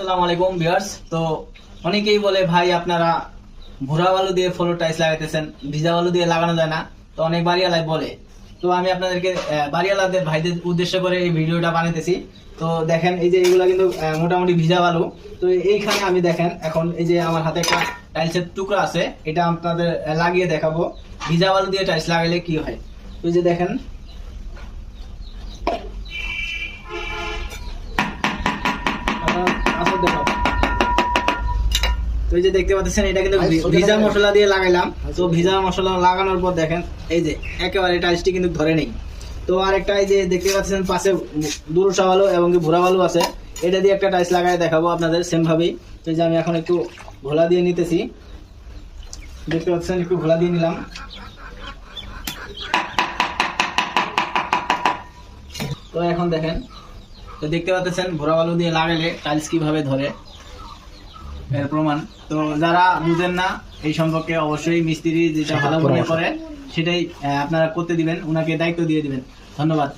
আসসালামু আলাইকুম ভিউয়ার্স। তো অনেকেই বলে ভাই আপনারা ভুরা বালু দিয়ে ফ্লোর টাইলস লাগাইতেছেন, ভিজা বালু দিয়ে লাগানো যায় না। তো অনেক বাড়িওয়ালাই বলে, তো আমি আপনাদেরকে বাড়িওয়ালাদের ভাইদের উদ্দেশ্য করে এই ভিডিওটা বানাইতেছি। তো দেখেন এই যে এগুলা কিন্তু মোটামুটি ভিজা বালু। তো এইখানে আমি দেখেন এখন এই যে আমার হাতে একটা টাইলসের টুকরা আছে, এটা আপনাদের লাগিয়ে দেখাবো ভিজা বালু দিয়ে টাইলস লাগাইলে কি হয়। তো এই যে দেখেন তো এই যে দেখতে পাচ্ছেন এটা কিন্তু ভিজা মশলা দিয়ে লাগাইলাম। তো ভিজা মশলা লাগানোর পর দেখেন এই যে একেবারে টাইলসটি কিন্তু ধরে নেই। তো আরেকটা এই যে দেখতে পাচ্ছেন পাশে দুরুসা বালু এবং ভুরা বালু আছে, এটা দিয়ে একটা টাইলস লাগাই দেখাবো আপনাদের সেম ভাবেই। তো এই যে আমি এখন একটু ঘোলা দিয়ে নিতেছি, দেখতে পাচ্ছেন একটু ঘোলা দিয়ে নিলাম। তো এখন দেখেন, তো দেখতে পাচ্ছেন ভুরা বালু দিয়ে লাগাইলে টাইলস কিভাবে ধরে এর প্রমাণ। তো যারা বুঝেন না এই সম্পর্কে অবশ্যই মিস্ত্রি যেটা ভালো মনে করে সেটাই আপনারা করতে দিবেন, উনাকে দায়িত্ব দিয়ে দিবেন। ধন্যবাদ।